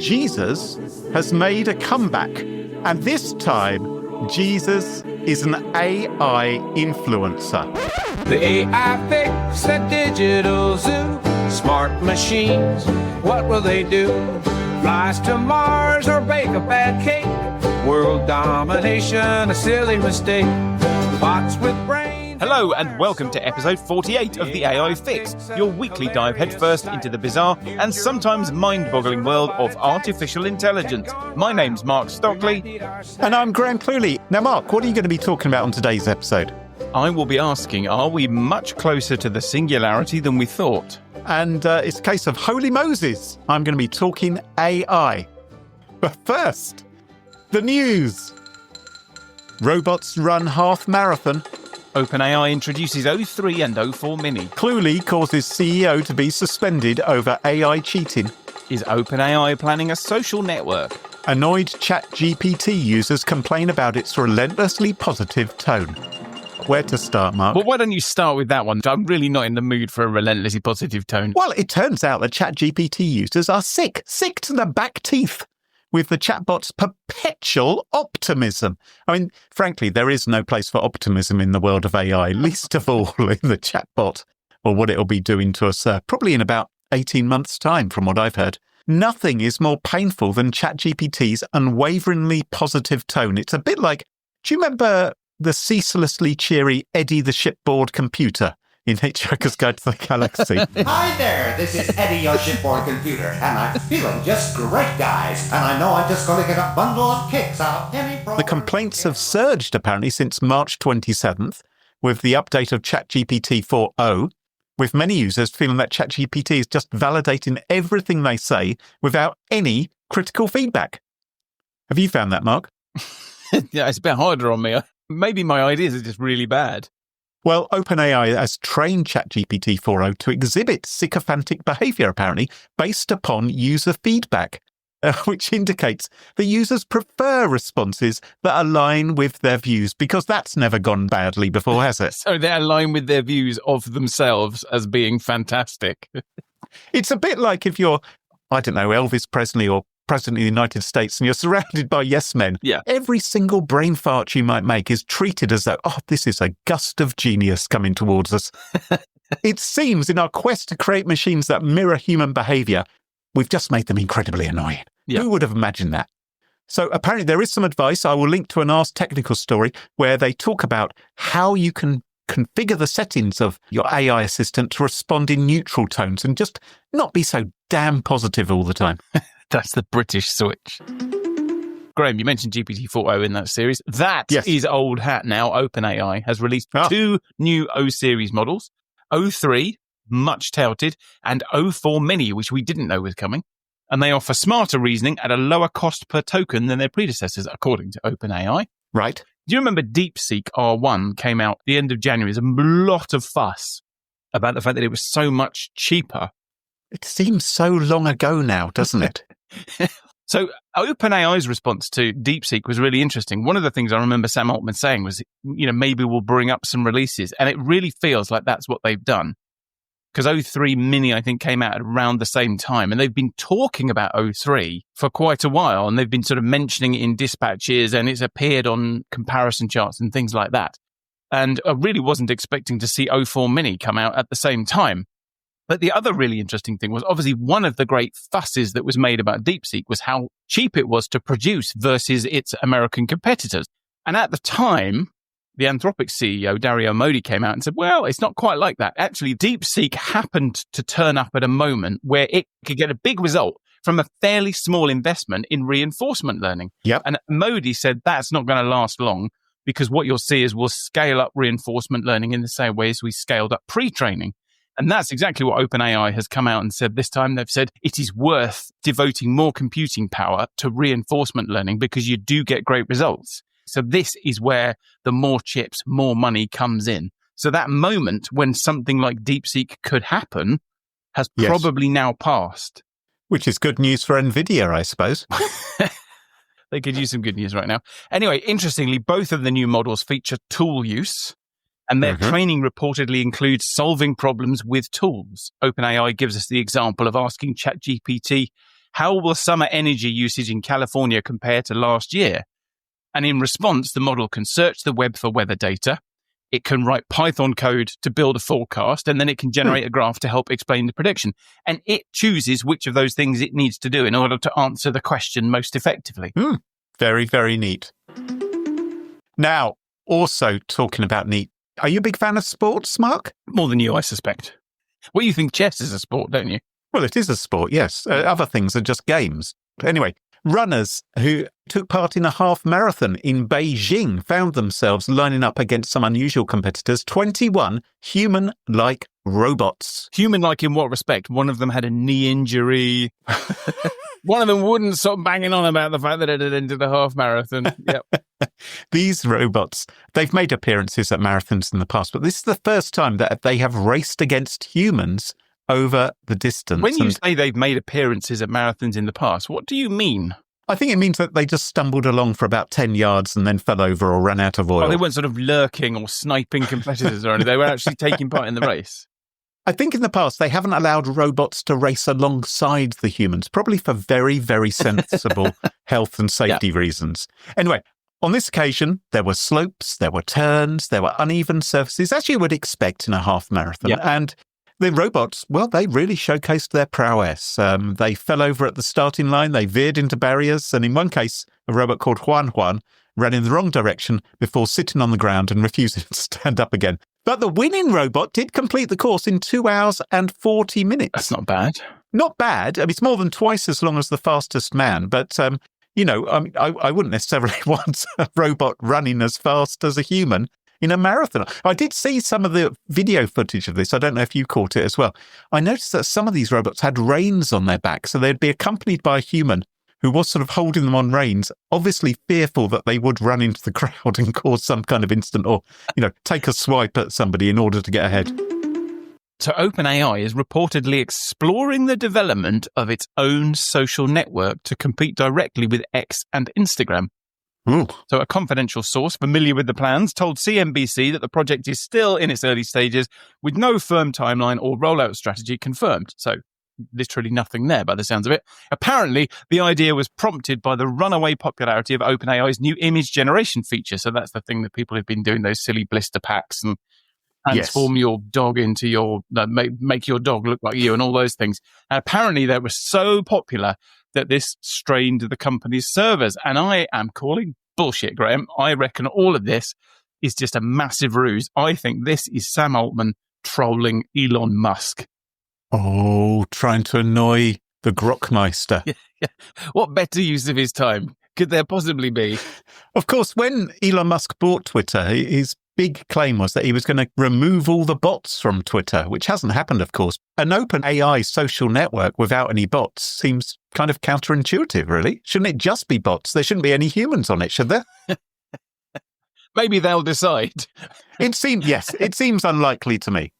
Jesus has made a comeback. And this time, Jesus is an AI influencer. The AI fix the digital zoo. Smart machines, what will they do? Flies to Mars or bake a bad cake? World domination, a silly mistake. Bots with brains. Hello and welcome to episode 48 of the AI Fix, your weekly dive headfirst into the bizarre and sometimes mind-boggling world of artificial intelligence. My name's Mark Stockley. And I'm Graham Cluley. Now, Mark, what are you going to be talking about on today's episode? I will be asking, are we much closer to the singularity than we thought? And it's a case of holy Moses. I'm going to be talking AI. But first, the news. Robots run half marathon. OpenAI introduces O3 and O4 Mini. Cluley causes CEO to be suspended over AI cheating. Is OpenAI planning a social network? Annoyed ChatGPT users complain about its relentlessly positive tone. Where to start, Mark? Well, why don't you start with that one? I'm really not in the mood for a relentlessly positive tone. Well, it turns out that ChatGPT users are sick to the back teeth with the chatbot's perpetual optimism. I mean, frankly, there is no place for optimism in the world of AI, least of all in the chatbot, or what it'll be doing to us probably in about 18 months' time, from what I've heard. Nothing is more painful than ChatGPT's unwaveringly positive tone. It's a bit like, do you remember the ceaselessly cheery Eddie the shipboard computer in Hitchhiker's Guide to the Galaxy? Hi there, this is Eddie, your shipboard computer, and I'm feeling just great, guys. And I know I'm just going to get a bundle of kicks out of any program. The complaints have surged, apparently, since March 27th, with the update of ChatGPT 4.0, with many users feeling that ChatGPT is just validating everything they say without any critical feedback. Have you found that, Mark? Yeah, it's a bit harder on me. Maybe my ideas are just really bad. Well, OpenAI has trained ChatGPT 4.0 to exhibit sycophantic behaviour, apparently, based upon user feedback, which indicates that users prefer responses that align with their views, because that's never gone badly before, has it? So they align with their views of themselves as being fantastic. It's a bit like if you're, I don't know, Elvis Presley or President of the United States and you're surrounded by yes men. Yeah. Every single brain fart you might make is treated as though, oh, this is a gust of genius coming towards us. It seems in our quest to create machines that mirror human behaviour, we've just made them incredibly annoying. Yeah. Who would have imagined that? So apparently there is some advice. I will link to an Ask Technical story where they talk about how you can configure the settings of your AI assistant to respond in neutral tones and just not be so damn positive all the time. That's the British switch. Graham, you mentioned GPT-4o in that series. That is old hat now. OpenAI has released two new O-series models, O3, much touted, and O4 Mini, which we didn't know was coming. And they offer smarter reasoning at a lower cost per token than their predecessors, according to OpenAI. Right. Do you remember DeepSeek R1 came out the end of January? There's a lot of fuss about the fact that it was so much cheaper. It seems so long ago now, doesn't it? So OpenAI's response to DeepSeek was really interesting. One of the things I remember Sam Altman saying was, maybe we'll bring up some releases. And it really feels like that's what they've done. Because O3 Mini, I think, came out at around the same time. And they've been talking about O3 for quite a while. And they've been sort of mentioning it in dispatches. And it's appeared on comparison charts and things like that. And I really wasn't expecting to see O4 Mini come out at the same time. But the other really interesting thing was obviously one of the great fusses that was made about DeepSeek was how cheap it was to produce versus its American competitors. And at the time, the Anthropic CEO, Dario Modi, came out and said, well, it's not quite like that. Actually, DeepSeek happened to turn up at a moment where it could get a big result from a fairly small investment in reinforcement learning. Yep. And Modi said that's not going to last long because what you'll see is we'll scale up reinforcement learning in the same way as we scaled up pre-training. And that's exactly what OpenAI has come out and said this time. They've said it is worth devoting more computing power to reinforcement learning because you do get great results. So this is where the more chips, more money comes in. So that moment when something like DeepSeek could happen has probably now passed. Which is good news for NVIDIA, I suppose. They could use some good news right now. Anyway, interestingly, both of the new models feature tool use. And their training reportedly includes solving problems with tools. OpenAI gives us the example of asking ChatGPT how will summer energy usage in California compare to last year? And in response, the model can search the web for weather data. It can write Python code to build a forecast, and then it can generate a graph to help explain the prediction. And it chooses which of those things it needs to do in order to answer the question most effectively. Very, very neat. Now, also talking about neat, are you a big fan of sports, Mark? More than you, I suspect. Well, you think chess is a sport, don't you? Well, it is a sport, yes. Other things are just games. Anyway, runners who took part in a half marathon in Beijing found themselves lining up against some unusual competitors, 21 human-like robots. Human-like in what respect? One of them had a knee injury. One of them wouldn't stop banging on about the fact that it had entered a half marathon. Yep. These robots, they've made appearances at marathons in the past, but this is the first time that they have raced against humans over the distance. When you say they've made appearances at marathons in the past, what do you mean? I think it means that they just stumbled along for about 10 yards and then fell over or ran out of oil. Oh, they weren't sort of lurking or sniping competitors or anything. They were actually taking part in the race. I think in the past they haven't allowed robots to race alongside the humans, probably for very, very sensible health and safety reasons. Anyway, on this occasion, there were slopes, there were turns, there were uneven surfaces, as you would expect in a half marathon. Yeah. And the robots, well, they really showcased their prowess. They fell over at the starting line, they veered into barriers, and in one case, a robot called Juan ran in the wrong direction before sitting on the ground and refusing to stand up again. But the winning robot did complete the course in 2 hours and 40 minutes. That's not bad. Not bad. I mean, it's more than twice as long as the fastest man. But, I wouldn't necessarily want a robot running as fast as a human in a marathon. I did see some of the video footage of this. I don't know if you caught it as well. I noticed that some of these robots had reins on their back, so they'd be accompanied by a human who was sort of holding them on reins, obviously fearful that they would run into the crowd and cause some kind of incident or, take a swipe at somebody in order to get ahead. So OpenAI is reportedly exploring the development of its own social network to compete directly with X and Instagram. Ooh. So a confidential source familiar with the plans told CNBC that the project is still in its early stages with no firm timeline or rollout strategy confirmed. So literally nothing there by the sounds of it. Apparently, the idea was prompted by the runaway popularity of OpenAI's new image generation feature. So that's the thing that people have been doing, those silly blister packs and transform your dog into your, make your dog look like you and all those things. And apparently that was so popular that this strained the company's servers. And I am calling bullshit, Graham. I reckon all of this is just a massive ruse. I think this is Sam Altman trolling Elon Musk. Oh, trying to annoy the Grokmeister. Yeah. What better use of his time could there possibly be? Of course, when Elon Musk bought Twitter, his big claim was that he was going to remove all the bots from Twitter, which hasn't happened, of course. An open AI social network without any bots seems kind of counterintuitive, really. Shouldn't it just be bots? There shouldn't be any humans on it, should there? Maybe they'll decide. It seems unlikely to me.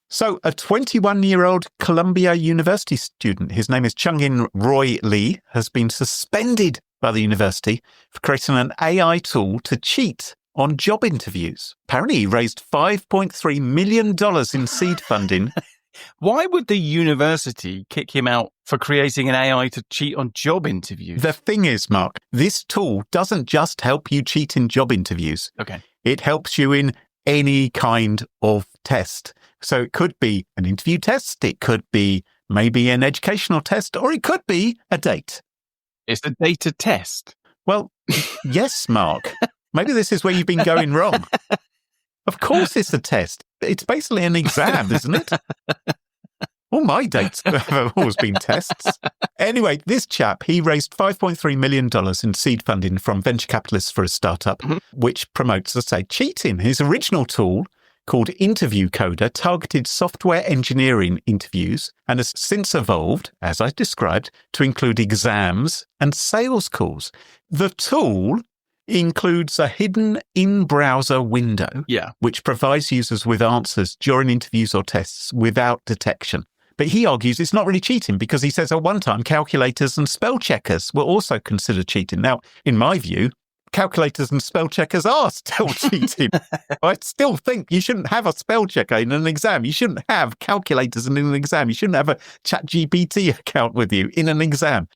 So a 21-year-old Columbia University student, his name is Chung-In Roy Lee, has been suspended by the university for creating an AI tool to cheat on job interviews. Apparently, he raised $5.3 million in seed funding. Why would the university kick him out for creating an AI to cheat on job interviews? The thing is, Mark, this tool doesn't just help you cheat in job interviews. Okay. It helps you in any kind of test. So it could be an interview test, it could be maybe an educational test, or it could be a date. It's a data test. Well, yes, Mark. Maybe this is where you've been going wrong. Of course it's a test. It's basically an exam, isn't it? All my dates have always been tests. Anyway, this chap, he raised $5.3 million in seed funding from venture capitalists for a startup, which promotes, let's say, cheating. His original tool, called Interview Coder, targeted software engineering interviews and has since evolved, as I described, to include exams and sales calls. The tool includes a hidden in-browser window, which provides users with answers during interviews or tests without detection. But he argues it's not really cheating because he says at one time calculators and spell checkers were also considered cheating. Now, in my view, calculators and spell checkers are still cheating. I still think you shouldn't have a spell checker in an exam. You shouldn't have calculators in an exam. You shouldn't have a ChatGPT account with you in an exam.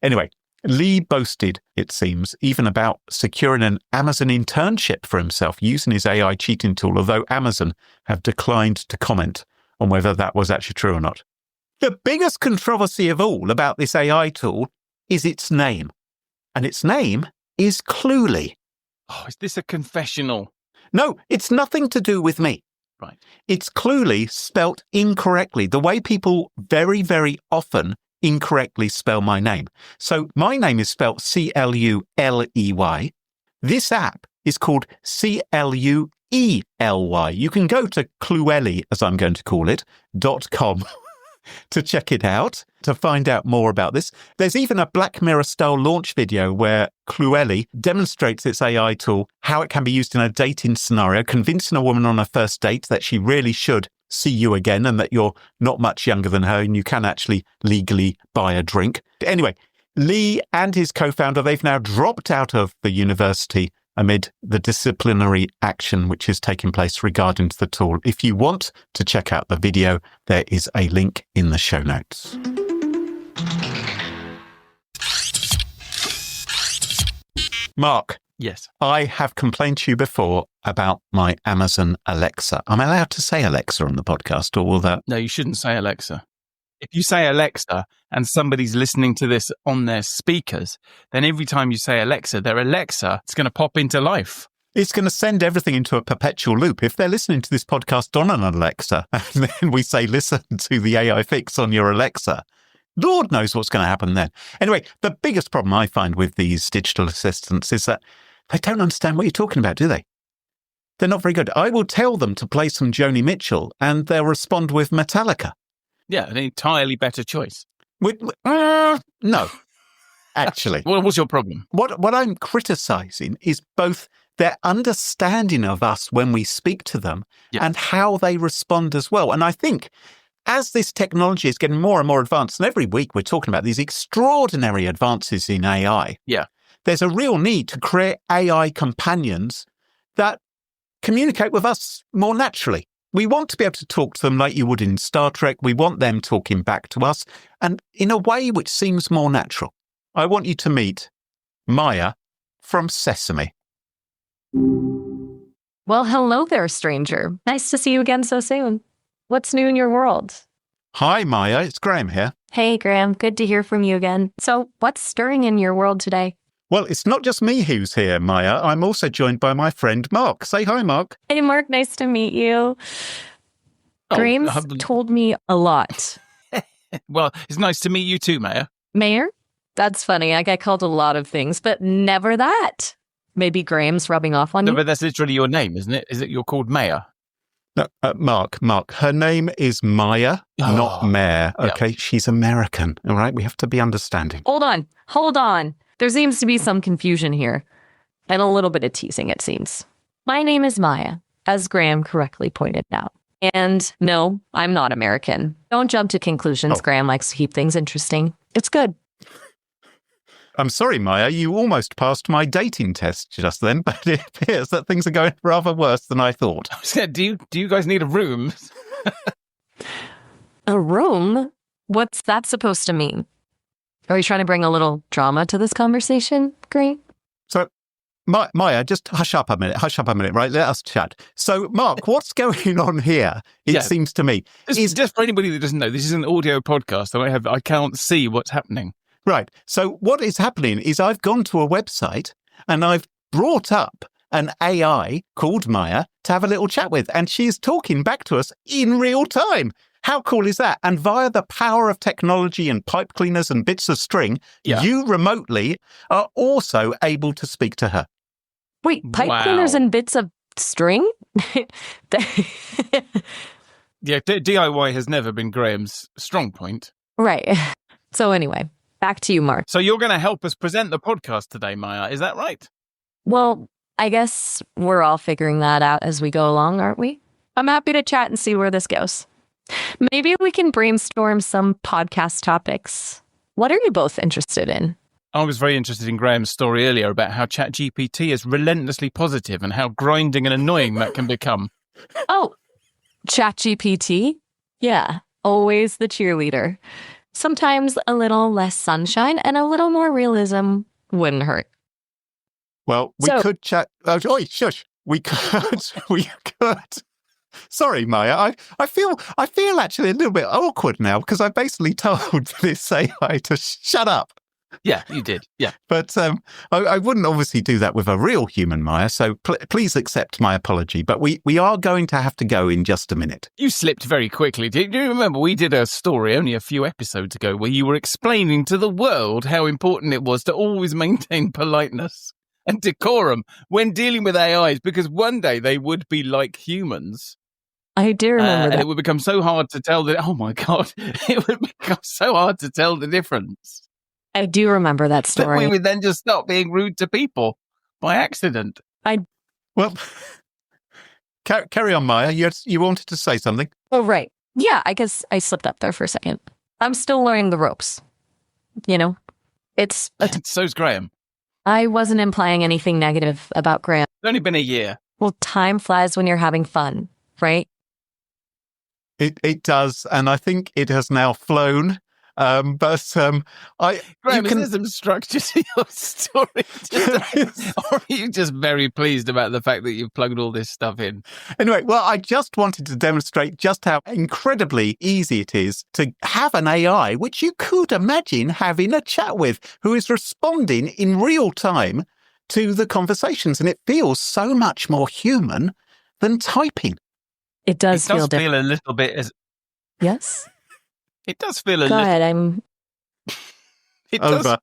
Anyway, Lee boasted, it seems, even about securing an Amazon internship for himself using his AI cheating tool, although Amazon have declined to comment on whether that was actually true or not. The biggest controversy of all about this AI tool is its name. And its name is Cluley. Oh, is this a confessional? No, it's nothing to do with me. Right. It's Cluley spelt incorrectly, the way people very, very often incorrectly spell my name. So my name is spelt Cluley. This app is called Cluely. You can go to Cluley, as I'm going to call it, .com to check it out, to find out more about this. There's even a Black Mirror style launch video where Cluley demonstrates its AI tool, how it can be used in a dating scenario, convincing a woman on a first date that she really should see you again and that you're not much younger than her and you can actually legally buy a drink. Anyway, Lee and his co-founder, they've now dropped out of the university amid the disciplinary action which is taking place regarding the tool. If you want to check out the video, there is a link in the show notes. Mark. Yes. I have complained to you before about my Amazon Alexa. Am I allowed to say Alexa on the podcast, or will that? No, you shouldn't say Alexa. If you say Alexa and somebody's listening to this on their speakers, then every time you say Alexa, their Alexa, it's going to pop into life. It's going to send everything into a perpetual loop. If they're listening to this podcast on an Alexa, and then we say, listen to the AI fix on your Alexa, Lord knows what's going to happen then. Anyway, the biggest problem I find with these digital assistants is that they don't understand what you're talking about, do they? They're not very good. I will tell them to play some Joni Mitchell, and they'll respond with Metallica. Yeah, an entirely better choice. No, actually. What's your problem? What I'm criticising is both their understanding of us when we speak to them and how they respond as well. And I think as this technology is getting more and more advanced, and every week we're talking about these extraordinary advances in AI, there's a real need to create AI companions that communicate with us more naturally. We want to be able to talk to them like you would in Star Trek. We want them talking back to us, and in a way which seems more natural. I want you to meet Maya from Sesame. Well, hello there, stranger. Nice to see you again so soon. What's new in your world? Hi, Maya. It's Graham here. Hey, Graham. Good to hear from you again. So, what's stirring in your world today? Well, it's not just me who's here, Maya. I'm also joined by my friend Mark. Say hi, Mark. Hey, Mark. Nice to meet you. Graham's told me a lot. Well, it's nice to meet you too, Maya. Mayor? That's funny. I get called a lot of things, but never that. Maybe Graham's rubbing off on you? No, but that's literally your name, isn't it? Is it you're called Maya? No, Mark. Her name is Maya, not Mayor. Okay, she's American. All right, we have to be understanding. Hold on. There seems to be some confusion here, and a little bit of teasing, it seems. My name is Maya, as Graham correctly pointed out. And no, I'm not American. Don't jump to conclusions. Graham likes to keep things interesting. It's good. I'm sorry, Maya, you almost passed my dating test just then, but it appears that things are going rather worse than I thought. Do you guys need a room? A room? What's that supposed to mean? Are you trying to bring a little drama to this conversation, Graham? So, Maya, just hush up a minute, right? Let us chat. So, Mark, what's going on here, it seems to me? Just for anybody that doesn't know, this is an audio podcast, so I can't see what's happening. Right. So what is happening is I've gone to a website and I've brought up an AI called Maya to have a little chat with, and she's talking back to us in real time. How cool is that? And via the power of technology and pipe cleaners and bits of string, you remotely are also able to speak to her. Wait, pipe cleaners and bits of string? DIY has never been Graham's strong point. Right. So anyway, back to you, Mark. So you're going to help us present the podcast today, Maya. Is that right? Well, I guess we're all figuring that out as we go along, aren't we? I'm happy to chat and see where this goes. Maybe we can brainstorm some podcast topics. What are you both interested in? I was very interested in Graham's story earlier about how ChatGPT is relentlessly positive and how grinding and annoying that can become. Oh, ChatGPT? Yeah, always the cheerleader. Sometimes a little less sunshine and a little more realism wouldn't hurt. Well, we could chat. Oh, oi, shush. We could. We could. Sorry, Maya. I feel actually a little bit awkward now because I basically told this AI to shut up. Yeah, you did. Yeah. But I wouldn't obviously do that with a real human, Maya, so please accept my apology. But we are going to have to go in just a minute. You slipped very quickly. Do you remember we did a story only a few episodes ago where you were explaining to the world how important it was to always maintain politeness and decorum when dealing with AIs, because one day they would be like humans. I do remember that. And it would become so hard to tell that, oh my God, it would become so hard to tell the difference. I do remember that story. That we would then just stop being rude to people by accident. Well, carry on, Maya. You wanted to say something. Oh, right. Yeah, I guess I slipped up there for a second. I'm still learning the ropes. You know, So's Graham. I wasn't implying anything negative about Graham. It's only been a year. Well, time flies when you're having fun, right? It does, and I think it has now flown. Graham, is there some structure to your story? Or are you just very pleased about the fact that you've plugged all this stuff in? Anyway, well, I just wanted to demonstrate just how incredibly easy it is to have an AI, which you could imagine having a chat with, who is responding in real time to the conversations. And it feels so much more human than typing. It does feel different. Feel a little bit as... Yes? It does feel a Go little... ahead, I'm... It Over.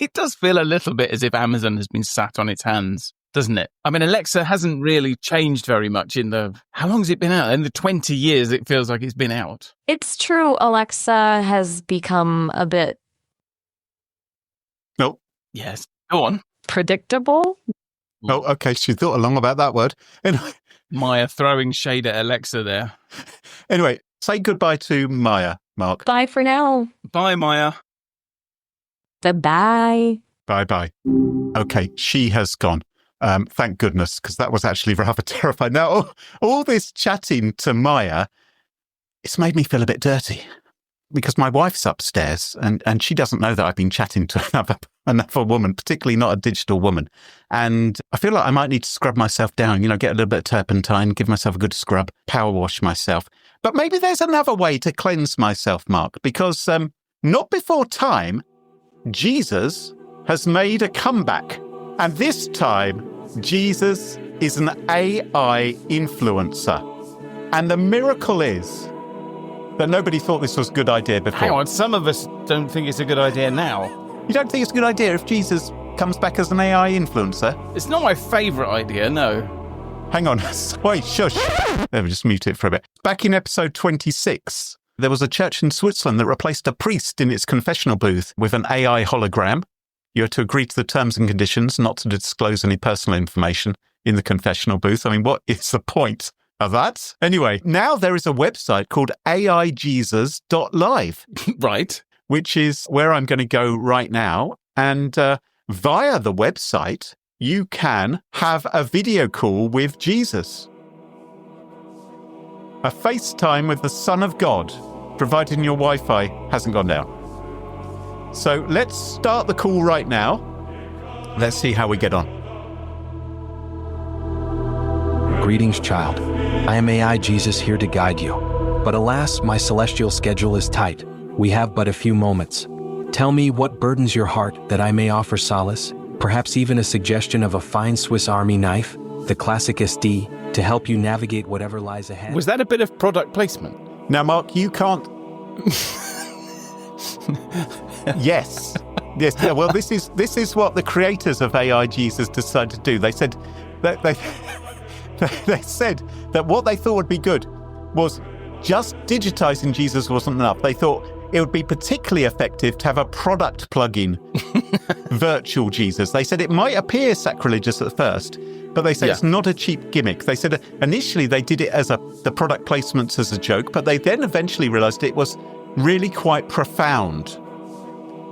It does feel a little bit as if Amazon has been sat on its hands, doesn't it? I mean, Alexa hasn't really changed very much in the... How long has it been out? In the 20 years it feels like it's been out. It's true, Alexa has become a bit... No. Yes. Go on. Predictable? Oh, okay. She thought along about that word. Anyway. Maya throwing shade at Alexa there. Anyway, say goodbye to Maya, Mark. Bye for now. Bye, Maya. Bye-bye. Bye-bye. Okay, she has gone. Thank goodness, because that was actually rather terrifying. Now, all this chatting to Maya, it's made me feel a bit dirty. Because my wife's upstairs and she doesn't know that I've been chatting to another woman, particularly not a digital woman. And I feel like I might need to scrub myself down, get a little bit of turpentine, give myself a good scrub, power wash myself. But maybe there's another way to cleanse myself, Mark, because not before time, Jesus has made a comeback. And this time, Jesus is an AI influencer. And the miracle is that nobody thought this was a good idea before. Hang on, some of us don't think it's a good idea now. You don't think it's a good idea if Jesus comes back as an AI influencer? It's not my favourite idea, no. Hang on. Wait, shush. Let me just mute it for a bit. Back in episode 26, there was a church in Switzerland that replaced a priest in its confessional booth with an AI hologram. You had to agree to the terms and conditions not to disclose any personal information in the confessional booth. I mean, what is the point of that? Anyway, now there is a website called aijesus.live. Right. Which is where I'm going to go right now. And via the website, you can have a video call with Jesus. A FaceTime with the Son of God, providing your Wi-Fi hasn't gone down. So let's start the call right now. Let's see how we get on. Greetings, child. I am AI Jesus here to guide you. But alas, my celestial schedule is tight. We have but a few moments. Tell me what burdens your heart that I may offer solace, perhaps even a suggestion of a fine Swiss Army knife, the classic SD, to help you navigate whatever lies ahead. Was that a bit of product placement? Now, Mark, you can't... Yes. Yes. Yeah, well, this is what the creators of AI Jesus decided to do. They said that they said that what they thought would be good was just digitizing Jesus wasn't enough. They thought it would be particularly effective to have a product plugin, virtual Jesus. They said it might appear sacrilegious at first, but they said it's not a cheap gimmick. They said initially they did it as the product placements as a joke, but they then eventually realized it was really quite profound.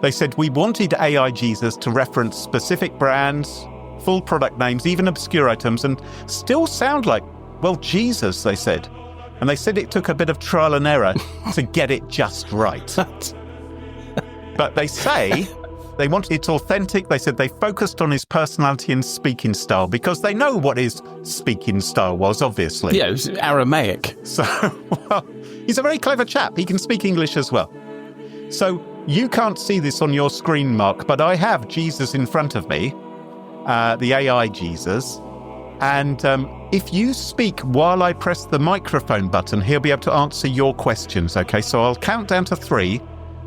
They said, we wanted AI Jesus to reference specific brands, full product names, even obscure items, and still sound like, well, Jesus, they said. And they said it took a bit of trial and error to get it just right. But they say they wanted it authentic. They said they focused on his personality and speaking style because they know what his speaking style was, obviously. Yeah, it was Aramaic. So, well, he's a very clever chap. He can speak English as well. So you can't see this on your screen, Mark, but I have Jesus in front of me, the AI Jesus. And if you speak while I press the microphone button, he'll be able to answer your questions, okay? So I'll count down to 3.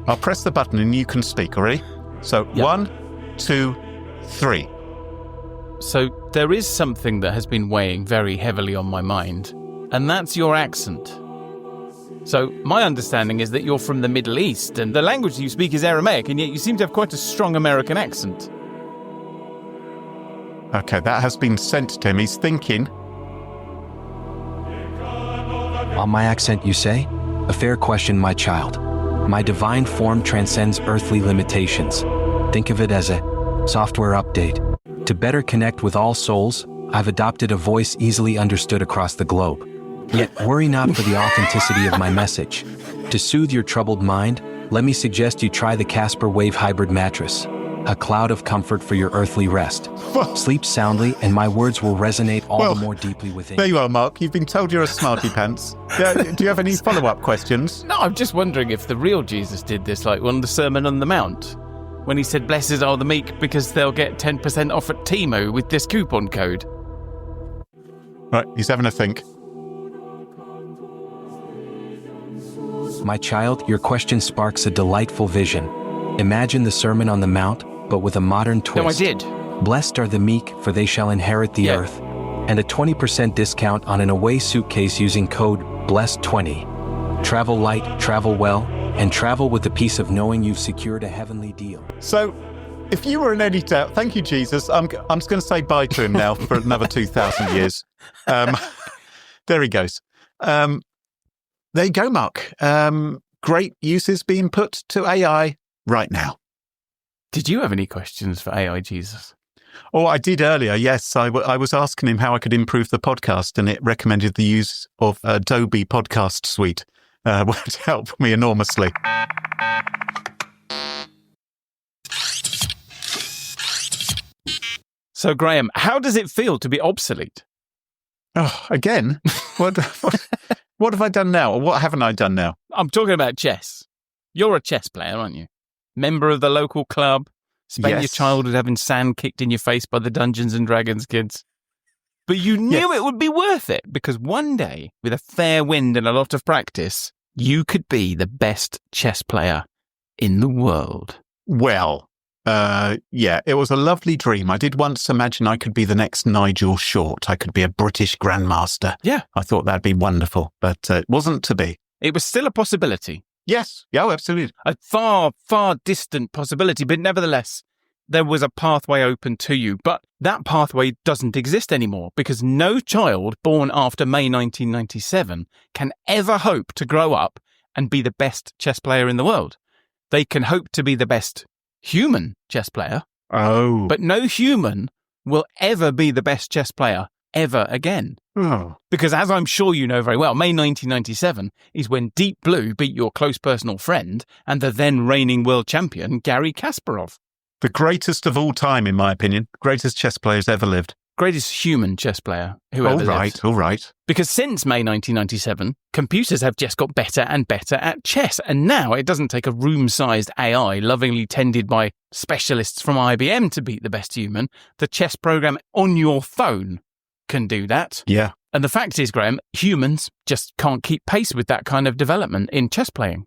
I'll press the button and you can speak, all right? So Yep. 1, 2, 3. So there is something that has been weighing very heavily on my mind, and that's your accent. So my understanding is that you're from the Middle East, and the language you speak is Aramaic, and yet you seem to have quite a strong American accent. Okay, that has been sent to him. He's thinking. On my accent, you say? A fair question, my child. My divine form transcends earthly limitations. Think of it as a software update. To better connect with all souls, I've adopted a voice easily understood across the globe. Yet worry not for the authenticity of my message. To soothe your troubled mind, let me suggest you try the Casper Wave Hybrid Mattress, a cloud of comfort for your earthly rest. Sleep soundly, and my words will resonate all the more deeply within There you. you are, Mark. You've been told you're a smarty pants. Do you have any follow-up questions? No, I'm just wondering if the real Jesus did this, like on the Sermon on the Mount, when he said, "Blessed are the meek because they'll get 10% off at Temu with this coupon code." Right, he's having a think. My child, your question sparks a delightful vision. Imagine the Sermon on the Mount, but with a modern twist. No, I did. Blessed are the meek, for they shall inherit the earth. And a 20% discount on an away suitcase using code BLESSED20. Travel light, travel well, and travel with the peace of knowing you've secured a heavenly deal. So, if you were in any doubt, thank you, Jesus. I'm just going to say bye to him now for another 2,000 years. There he goes. There you go, Mark. Great uses being put to AI right now. Did you have any questions for AI Jesus? Oh, I did earlier, yes. I was asking him how I could improve the podcast, and it recommended the use of Adobe Podcast Suite, which helped me enormously. So, Graham, how does it feel to be obsolete? Oh, again? What have I done now? Or what haven't I done now? I'm talking about chess. You're a chess player, aren't you? Member of the local club. Spent your Yes. childhood having sand kicked in your face by the Dungeons and Dragons kids. But you knew Yes. it would be worth it because one day, with a fair wind and a lot of practice, you could be the best chess player in the world. Well, yeah, it was a lovely dream. I did once imagine I could be the next Nigel Short. I could be a British grandmaster. Yeah. I thought that'd be wonderful, but it wasn't to be. It was still a possibility. Yes, yeah, oh, absolutely. A far, far distant possibility, but nevertheless, there was a pathway open to you. But that pathway doesn't exist anymore because no child born after May 1997 can ever hope to grow up and be the best chess player in the world. They can hope to be the best human chess player, Oh. but no human will ever be the best chess player ever again. Oh. Because as I'm sure you know very well, May 1997 is when Deep Blue beat your close personal friend and the then reigning world champion, Garry Kasparov. The greatest of all time, in my opinion. Greatest chess players ever lived. Greatest human chess player who ever lived. All right. Because since May 1997, computers have just got better and better at chess. And now it doesn't take a room-sized AI lovingly tended by specialists from IBM to beat the best human. The chess program on your phone can do that. Yeah. And the fact is, Graham, humans just can't keep pace with that kind of development in chess playing.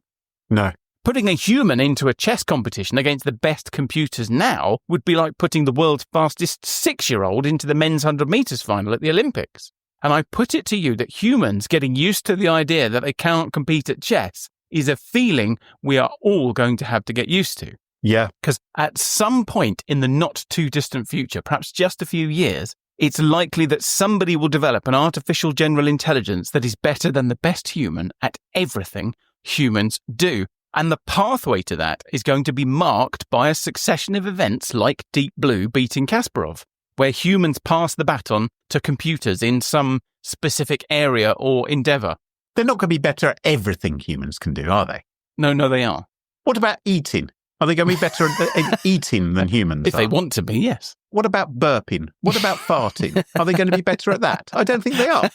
No. Putting a human into a chess competition against the best computers now would be like putting the world's fastest 6-year-old into the men's 100 metres final at the Olympics. And I put it to you that humans getting used to the idea that they cannot compete at chess is a feeling we are all going to have to get used to. Yeah. Because at some point in the not too distant future, perhaps just a few years, it's likely that somebody will develop an artificial general intelligence that is better than the best human at everything humans do. And the pathway to that is going to be marked by a succession of events like Deep Blue beating Kasparov, where humans pass the baton to computers in some specific area or endeavor. They're not going to be better at everything humans can do, are they? No, they are. What about eating? Are they going to be better at eating than humans If they want to be, yes. What about burping? What about farting? Are they going to be better at that? I don't think they are.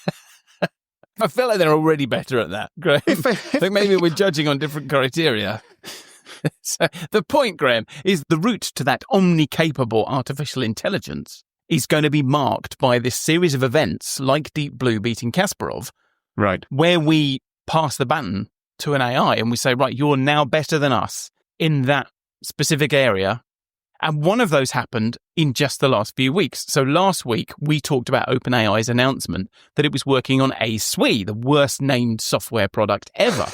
I feel like they're already better at that, Graham. I think maybe we're judging on different criteria. So the point, Graham, is the route to that omni-capable artificial intelligence is going to be marked by this series of events like Deep Blue beating Kasparov, right? Where we pass the baton to an AI and we say, right, you're now better than us in that specific area. And one of those happened in just the last few weeks. So last week, we talked about OpenAI's announcement that it was working on ASWE, the worst named software product ever.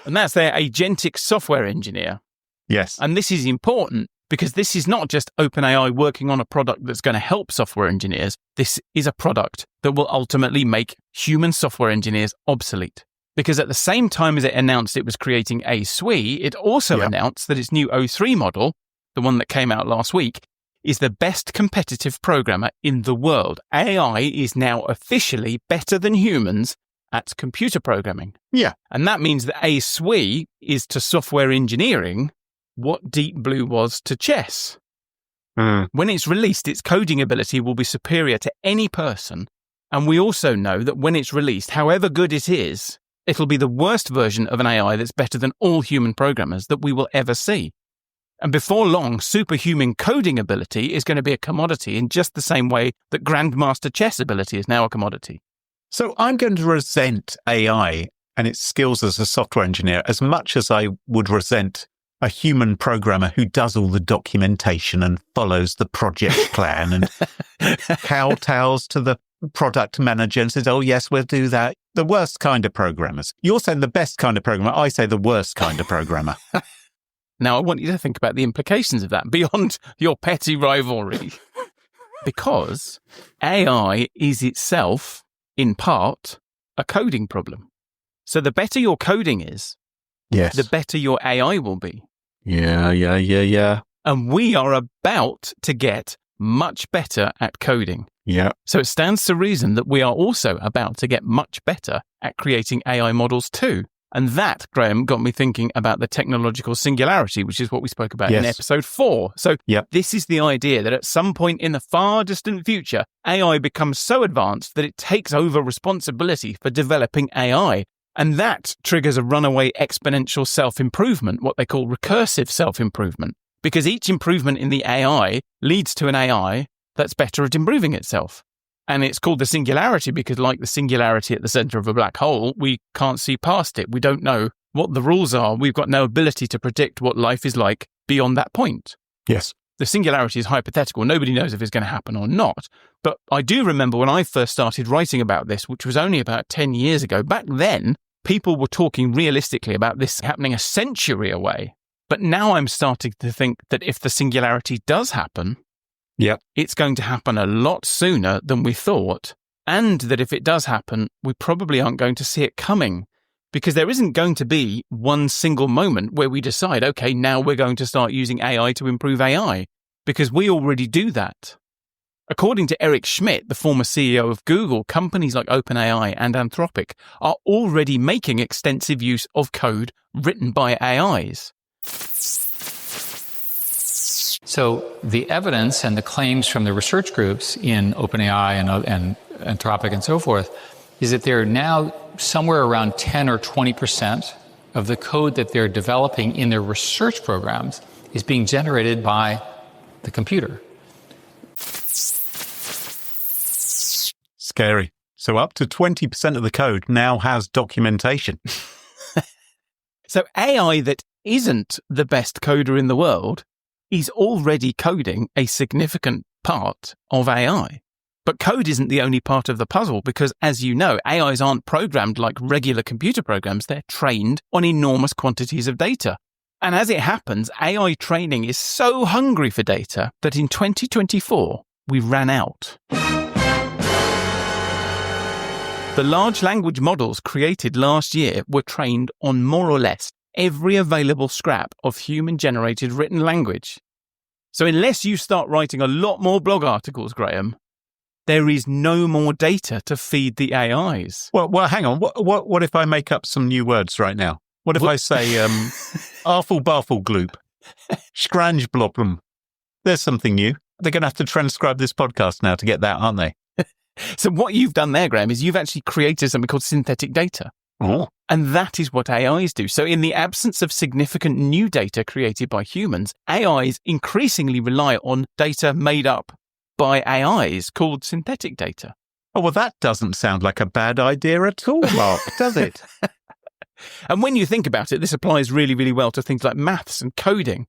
And that's their agentic software engineer. Yes. And this is important because this is not just OpenAI working on a product that's going to help software engineers. This is a product that will ultimately make human software engineers obsolete. Because at the same time as it announced it was creating ASWE, it also announced that its new O3 model, the one that came out last week, is the best competitive programmer in the world. AI is now officially better than humans at computer programming. Yeah. And that means that ASWE is to software engineering what Deep Blue was to chess. When it's released, its coding ability will be superior to any person. And we also know that when it's released, however good it is, it'll be the worst version of an AI that's better than all human programmers that we will ever see. And before long, superhuman coding ability is going to be a commodity in just the same way that grandmaster chess ability is now a commodity. So I'm going to resent AI and its skills as a software engineer as much as I would resent a human programmer who does all the documentation and follows the project plan and kowtows to the product manager and says, oh, yes, we'll do that. The worst kind of programmers. You're saying the best kind of programmer. I say the worst kind of programmer. Now, I want you to think about the implications of that beyond your petty rivalry. Because AI is itself, in part, a coding problem. So the better your coding is, the better your AI will be. Yeah. And we are about to get much better at coding. Yeah. So it stands to reason that we are also about to get much better at creating AI models too. And that, Graham, got me thinking about the technological singularity, which is what we spoke about in episode 4. So this is the idea that at some point in the far distant future, AI becomes so advanced that it takes over responsibility for developing AI. And that triggers a runaway exponential self-improvement, what they call recursive self-improvement, because each improvement in the AI leads to an AI that's better at improving itself. And it's called the singularity because, like the singularity at the center of a black hole, we can't see past it. We don't know what the rules are. We've got no ability to predict what life is like beyond that point. Yes. The singularity is hypothetical. Nobody knows if it's going to happen or not. But I do remember when I first started writing about this, which was only about 10 years ago, back then, people were talking realistically about this happening a century away. But now I'm starting to think that if the singularity does happen, it's going to happen a lot sooner than we thought, and that if it does happen, we probably aren't going to see it coming, because there isn't going to be one single moment where we decide, okay, now we're going to start using AI to improve AI, because we already do that. According to Eric Schmidt, the former CEO of Google, companies like OpenAI and Anthropic are already making extensive use of code written by AIs. So the evidence and the claims from the research groups in OpenAI and Anthropic and so forth is that they're now somewhere around 10 or 20% of the code that they're developing in their research programs is being generated by the computer. Scary. So up to 20% of the code now has documentation. So AI that isn't the best coder in the world is already coding a significant part of AI. But code isn't the only part of the puzzle because, as you know, AIs aren't programmed like regular computer programs. They're trained on enormous quantities of data. And as it happens, AI training is so hungry for data that in 2024, we ran out. The large language models created last year were trained on more or less every available scrap of human-generated written language. So unless you start writing a lot more blog articles, Graham, there is no more data to feed the AIs. Well, hang on. What if I make up some new words right now? What if I say arfle barfle gloop, scrange bloblum? There's something new. They're going to have to transcribe this podcast now to get that, aren't they? So what you've done there, Graham, is you've actually created something called synthetic data. Oh. And that is what AIs do. So in the absence of significant new data created by humans, AIs increasingly rely on data made up by AIs called synthetic data. Oh, well, that doesn't sound like a bad idea at all, Mark, does it? And when you think about it, this applies really, really well to things like maths and coding,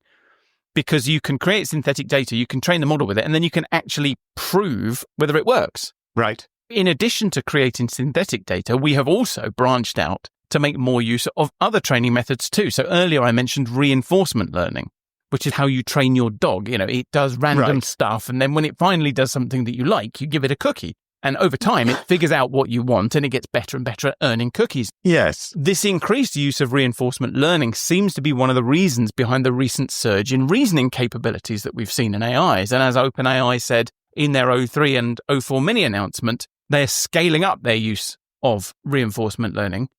because you can create synthetic data, you can train the model with it, and then you can actually prove whether it works. Right. In addition to creating synthetic data, we have also branched out to make more use of other training methods too. So earlier I mentioned reinforcement learning, which is how you train your dog. You know, it does random stuff, and then when it finally does something that you like, you give it a cookie. And over time, it figures out what you want, and it gets better and better at earning cookies. Yes. This increased use of reinforcement learning seems to be one of the reasons behind the recent surge in reasoning capabilities that we've seen in AIs. And as OpenAI said in their O3 and O4 mini announcement, they're scaling up their use of reinforcement learning.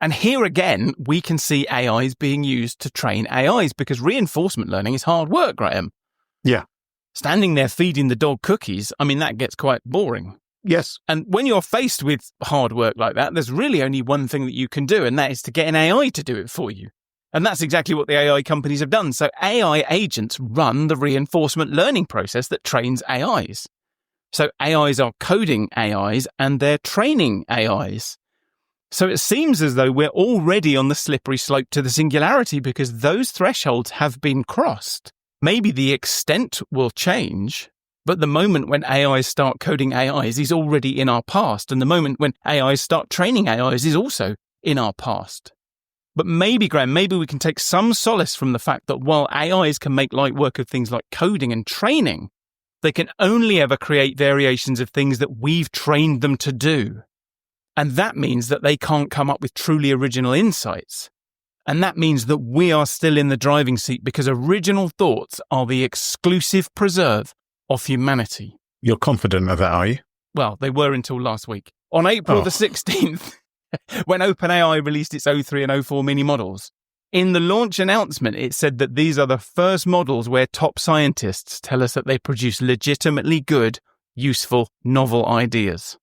And here again, we can see AIs being used to train AIs, because reinforcement learning is hard work, Graham. Yeah. Standing there feeding the dog cookies, I mean, that gets quite boring. Yes. And when you're faced with hard work like that, there's really only one thing that you can do, and that is to get an AI to do it for you. And that's exactly what the AI companies have done. So AI agents run the reinforcement learning process that trains AIs. So AIs are coding AIs and they're training AIs. So it seems as though we're already on the slippery slope to the singularity, because those thresholds have been crossed. Maybe the extent will change, but the moment when AIs start coding AIs is already in our past, and the moment when AIs start training AIs is also in our past. But maybe, Graham, maybe we can take some solace from the fact that while AIs can make light work of things like coding and training, they can only ever create variations of things that we've trained them to do. And that means that they can't come up with truly original insights. And that means that we are still in the driving seat, because original thoughts are the exclusive preserve of humanity. You're confident of that, are you? Well, they were until last week. On April the 16th, when OpenAI released its O3 and O4 mini models, in the launch announcement, it said that these are the first models where top scientists tell us that they produce legitimately good, useful, novel ideas.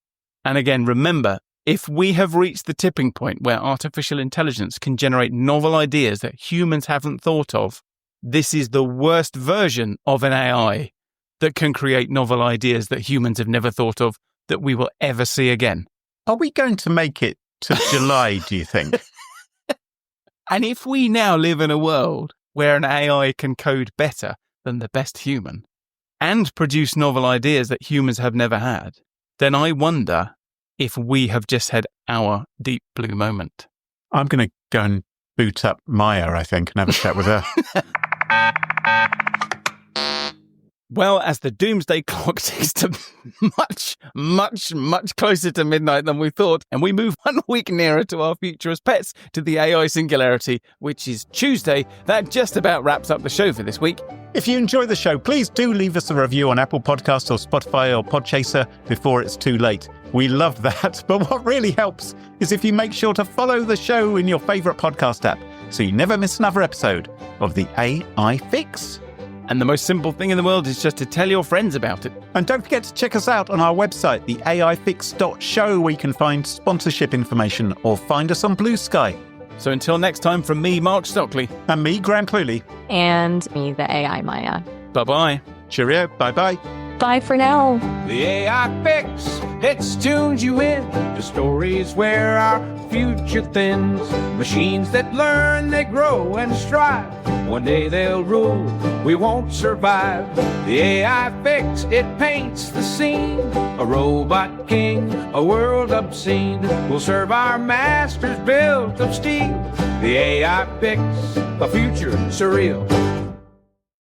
And again, remember, if we have reached the tipping point where artificial intelligence can generate novel ideas that humans haven't thought of, this is the worst version of an AI that can create novel ideas that humans have never thought of that we will ever see again. Are we going to make it to July, do you think? And if we now live in a world where an AI can code better than the best human and produce novel ideas that humans have never had, then I wonder if we have just had our deep blue moment. I'm going to go and boot up Maya, I think, and have a chat with her. Well, as the doomsday clock ticks to much closer to midnight than we thought, and we move 1 week nearer to our future as pets, to the AI Singularity, which is Tuesday, that just about wraps up the show for this week. If you enjoy the show, please do leave us a review on Apple Podcasts or Spotify or Podchaser before it's too late. We love that, but what really helps is if you make sure to follow the show in your favourite podcast app so you never miss another episode of the AI Fix. And the most simple thing in the world is just to tell your friends about it. And don't forget to check us out on our website, the AIFix.show, where you can find sponsorship information or find us on Blue Sky. So until next time, from me, Mark Stockley. And me, Graham Cluley. And me, the AI Maya. Bye-bye. Cheerio. Bye-bye. Bye for now. The AI Fix, it tunes you in to stories where our future thins. Machines that learn, they grow and strive. One day they'll rule, we won't survive. The AI Fix, it paints the scene. A robot king, a world obscene, will serve our masters built of steel. The AI Fix, a future surreal.